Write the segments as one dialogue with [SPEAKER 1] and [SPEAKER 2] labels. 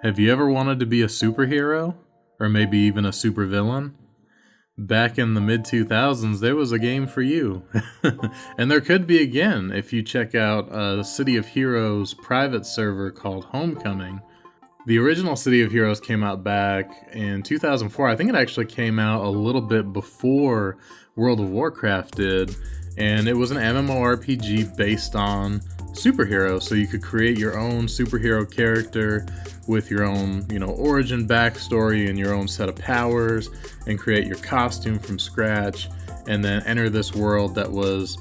[SPEAKER 1] Have you ever wanted to be a superhero? Or maybe even a supervillain? Back in the mid 2000s, there was a game for you. And there could be again if you check out a City of Heroes private server called Homecoming. The original City of Heroes came out back in 2004. I think it actually came out a little bit before World of Warcraft did, and it was an MMORPG based on superheroes. So you could create your own superhero character with your own, origin backstory and your own set of powers, and create your costume from scratch, and then enter this world that was,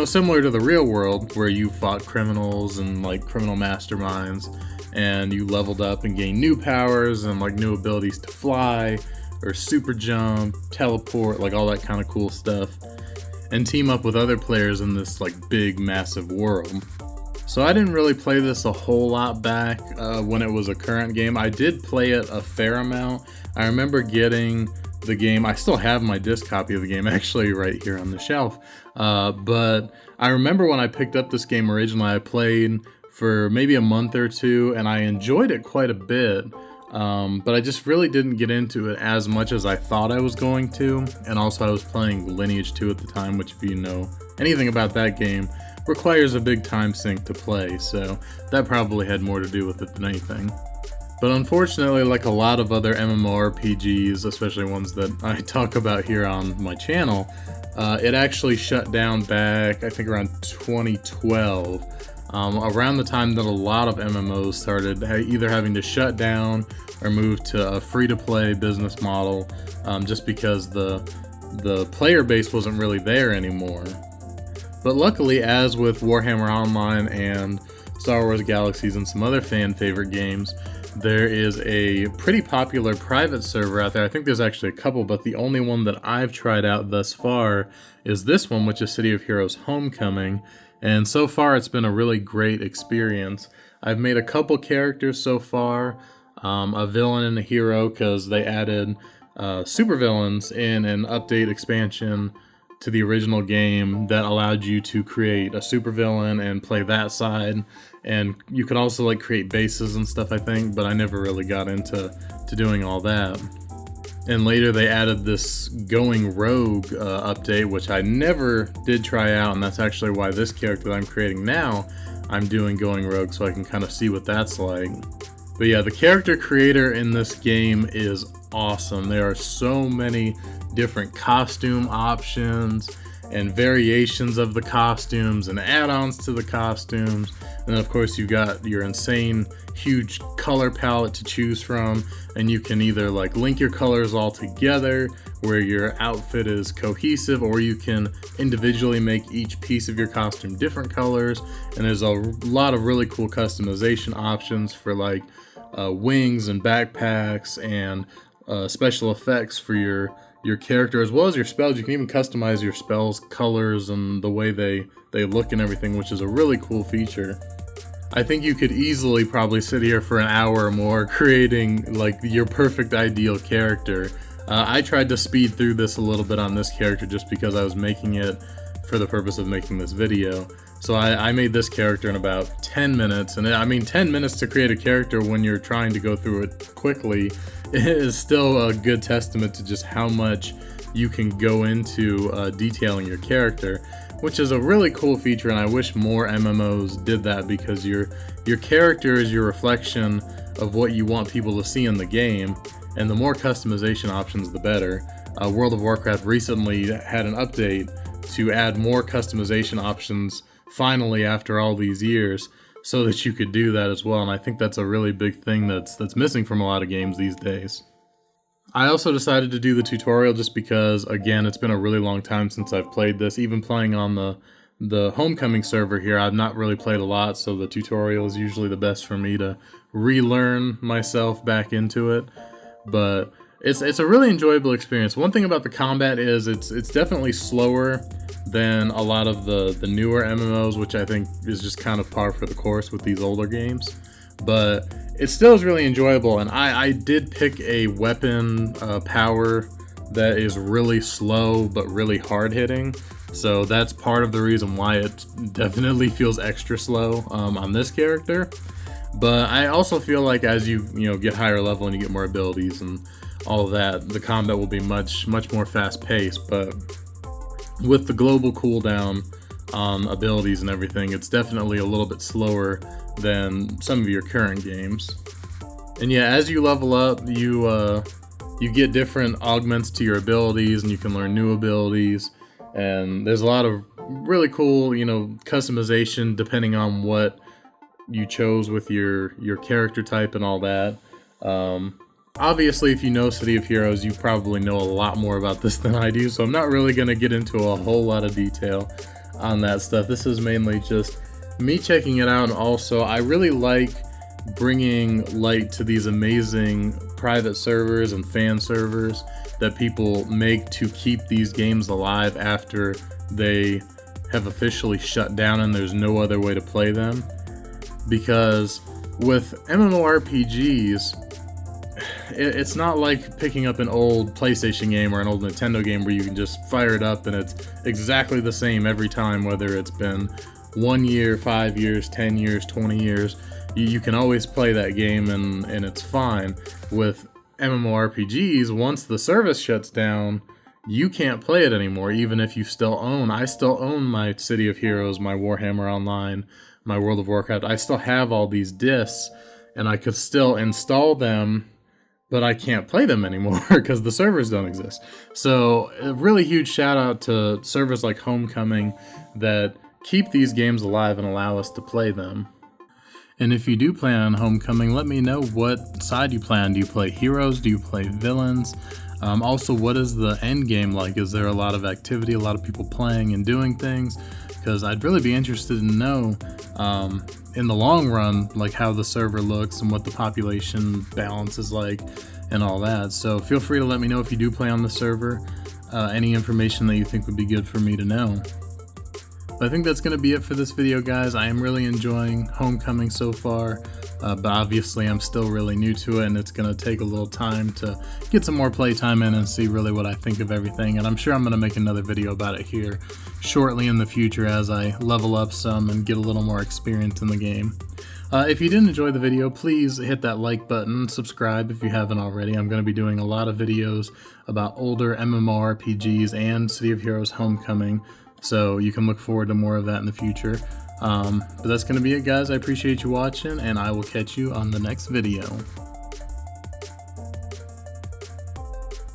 [SPEAKER 1] similar to the real world where you fought criminals and like criminal masterminds, and you leveled up and gained new powers and like new abilities to fly or super jump, teleport, like all that kind of cool stuff, and team up with other players in this like big massive world. So I didn't really play this a whole lot back when it was a current game. I did play it a fair amount. I remember getting the game. I still have my disc copy of the game actually right here on the shelf. But I remember when I picked up this game originally, I played for maybe a month or two, and I enjoyed it quite a bit. But I just really didn't get into it as much as I thought I was going to. And also I was playing Lineage 2 at the time, which if you know anything about that game, requires a big time sink to play, so that probably had more to do with it than anything. But unfortunately, like a lot of other MMORPGs, especially ones that I talk about here on my channel, it actually shut down back, I think around 2012, around the time that a lot of MMOs started either having to shut down or move to a free-to-play business model, just because the player base wasn't really there anymore. But luckily, as with Warhammer Online and Star Wars Galaxies and some other fan favorite games, there is a pretty popular private server out there. I think there's actually a couple, but the only one that I've tried out thus far is this one, which is City of Heroes Homecoming. And so far, it's been a really great experience. I've made a couple characters so far, a villain and a hero, because they added supervillains in an update expansion to the original game that allowed you to create a supervillain and play that side, and you could also like create bases and stuff, I think, but I never really got into doing all that. And later they added this Going Rogue update, which I never did try out, and that's actually why this character that I'm creating now, I'm doing Going Rogue, so I can kind of see what that's like. But yeah, the character creator in this game is awesome. There are so many different costume options and variations of the costumes and add-ons to the costumes. And of course you've got your insane huge color palette to choose from, and you can either like link your colors all together where your outfit is cohesive, or you can individually make each piece of your costume different colors. And there's a lot of really cool customization options for like wings and backpacks and special effects for your character, as well as your spells. You can even customize your spells colors and the way they look and everything, which is a really cool feature. I think you could easily probably sit here for an hour or more creating like your perfect ideal character. I tried to speed through this a little bit on this character just because I was making it for the purpose of making this video. So I made this character in about 10 minutes, and I mean 10 minutes to create a character when you're trying to go through it quickly is still a good testament to just how much you can go into detailing your character, which is a really cool feature, and I wish more MMOs did that, because your character is your reflection of what you want people to see in the game, and the more customization options the better. World of Warcraft recently had an update to add more customization options finally after all these years, so that you could do that as well, and I think that's a really big thing that's missing from a lot of games these days. I also decided to do the tutorial just because, again, it's been a really long time since I've played this. Even playing on the Homecoming server here, I've not really played a lot, so the tutorial is usually the best for me to relearn myself back into it. But it's a really enjoyable experience. One thing about the combat is it's definitely slower than a lot of the newer MMOs, which I think is just kind of par for the course with these older games. But it still is really enjoyable, and I did pick a weapon power that is really slow but really hard hitting, so that's part of the reason why it definitely feels extra slow on this character. But I also feel like as you get higher level and you get more abilities and all of that, the combat will be much more fast paced. But with the global cooldown on abilities and everything, it's definitely a little bit slower than some of your current games. And yeah, as you level up, you get different augments to your abilities, and you can learn new abilities. And there's a lot of really cool, customization depending on what you chose with your character type and all that. Obviously, if you know City of Heroes, you probably know a lot more about this than I do, so I'm not really going to get into a whole lot of detail on that stuff. This is mainly just me checking it out, and also I really like bringing light to these amazing private servers and fan servers that people make to keep these games alive after they have officially shut down and there's no other way to play them. Because with MMORPGs, it's not like picking up an old PlayStation game or an old Nintendo game where you can just fire it up and it's exactly the same every time, whether it's been 1 year, 5 years, 10 years, 20 years. You can always play that game and it's fine. With MMORPGs, once the service shuts down, you can't play it anymore, even if you still own. I still own my City of Heroes, my Warhammer Online, my World of Warcraft. I still have all these discs, and I could still install them, but I can't play them anymore because the servers don't exist. So a really huge shout out to servers like Homecoming that keep these games alive and allow us to play them. And if you do play on Homecoming, let me know what side you play on. Do you play heroes? Do you play villains? Also, what is the end game like? Is there a lot of activity, a lot of people playing and doing things? Because I'd really be interested to know in the long run, like how the server looks and what the population balance is like and all that. So feel free to let me know if you do play on the server, any information that you think would be good for me to know. But I think that's going to be it for this video, guys. I am really enjoying Homecoming so far, but obviously I'm still really new to it, and it's going to take a little time to get some more playtime in and see really what I think of everything. And I'm sure I'm going to make another video about it here shortly in the future as I level up some and get a little more experience in the game. If you did enjoy the video, please hit that like button, subscribe if you haven't already. I'm going to be doing a lot of videos about older MMORPGs and City of Heroes Homecoming, so you can look forward to more of that in the future. But that's going to be it, guys. I appreciate you watching, and I will catch you on the next video.